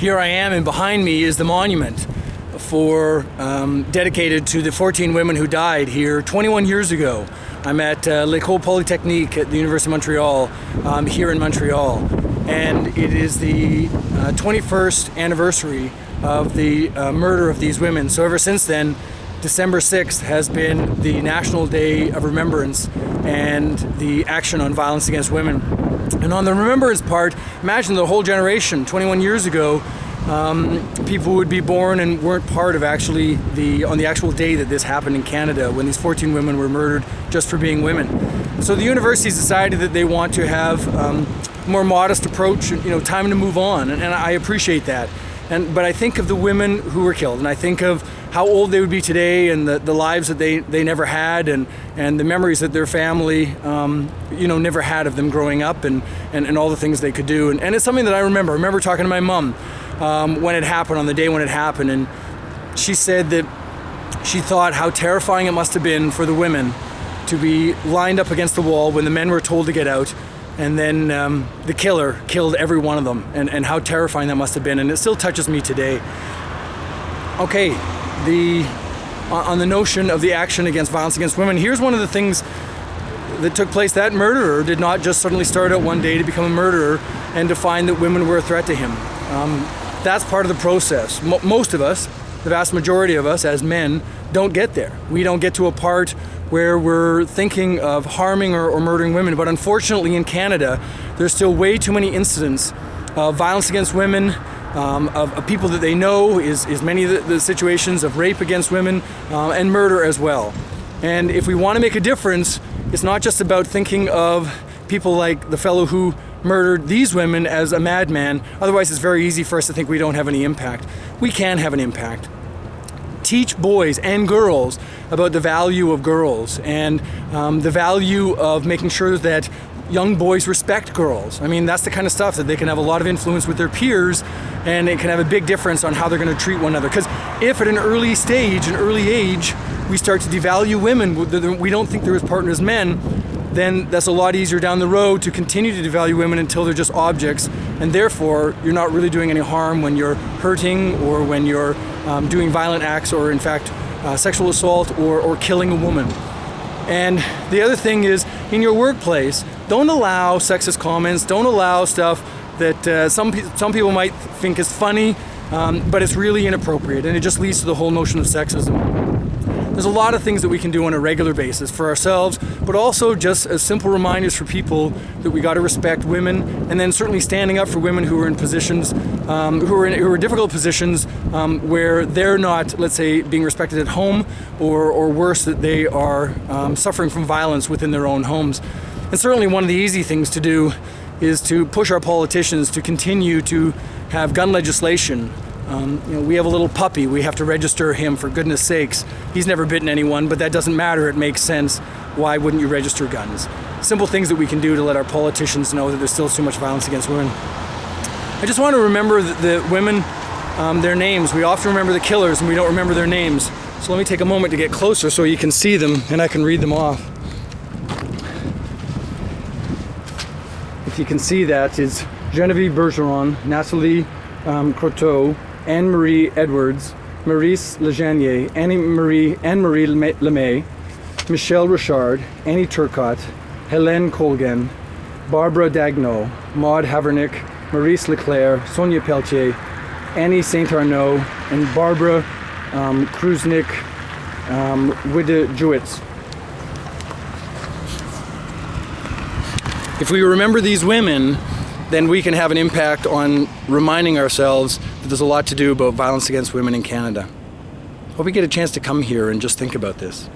here I am, and behind me is the monument dedicated to the 14 women who died here 21 years ago. I'm at L'École Polytechnique at the University of Montreal, here in Montreal, and it is the 21st anniversary of the murder of these women. So ever since then, December 6th has been the National Day of Remembrance and the action on violence against women. And on the remembrance part, imagine the whole generation, 21 years ago, people would be born and weren't part of on the actual day that this happened in Canada, when these 14 women were murdered just for being women. So the university's decided that they want to have a more modest approach, time to move on, and I appreciate that. But I think of the women who were killed, and I think of how old they would be today, and the lives that they never had, and the memories that their family never had of them growing up, and all the things they could do. And it's something that I remember. I remember talking to my mom when it happened, on the day when it happened, and she said that she thought how terrifying it must have been for the women to be lined up against the wall when the men were told to get out, and then the killer killed every one of them, and how terrifying that must have been, and it still touches me today. Okay, on the notion of the action against violence against women, here's one of the things that took place. That murderer did not just suddenly start out one day to become a murderer and to find that women were a threat to him. That's part of the process. Most of us, the vast majority of us as men, don't get there. We don't get to a part where we're thinking of harming or murdering women. But unfortunately in Canada, there's still way too many incidents of violence against women, of people that they know, is many of the situations of rape against women, and murder as well. And if we want to make a difference, it's not just about thinking of people like the fellow who murdered these women as a madman. Otherwise, it's very easy for us to think we don't have any impact. We can have an impact. Teach boys and girls about the value of girls, and the value of making sure that young boys respect girls. I mean, that's the kind of stuff that they can have a lot of influence with their peers, and it can have a big difference on how they're going to treat one another. Because if at an early stage, an early age, we start to devalue women, we don't think they're as partners as men, then that's a lot easier down the road to continue to devalue women until they're just objects, and therefore you're not really doing any harm when you're hurting, or when you're doing violent acts, or in fact sexual assault, or killing a woman. And the other thing is, in your workplace, don't allow sexist comments, don't allow stuff that some people might think is funny, but it's really inappropriate, and it just leads to the whole notion of sexism. There's a lot of things that we can do on a regular basis for ourselves, but also just as simple reminders for people that we got to respect women, and then certainly standing up for women who are in positions, who are difficult positions, where they're not, let's say, being respected at home, or worse, that they are suffering from violence within their own homes. And certainly one of the easy things to do is to push our politicians to continue to have gun legislation. We have a little puppy. We have to register him, for goodness sakes. He's never bitten anyone, but that doesn't matter. It makes sense. Why wouldn't you register guns? Simple things that we can do to let our politicians know that there's still too much violence against women. I just want to remember the women, their names. We often remember the killers and we don't remember their names. So let me take a moment to get closer so you can see them and I can read them off. If you can see that, it's Genevieve Bergeron, Nathalie Croteau, Anne-Marie Edwards, Maurice Legenier, Anne-Marie Lemay, Michelle Richard, Annie Turcotte, Helene Colgan, Barbara Dagneau, Maude Havernick, Maurice Leclerc, Sonia Pelletier, Annie Saint-Arnaud, and Barbara Kruznik Widde-Jewitz. If we remember these women, then we can have an impact on reminding ourselves that there's a lot to do about violence against women in Canada. Hope we get a chance to come here and just think about this.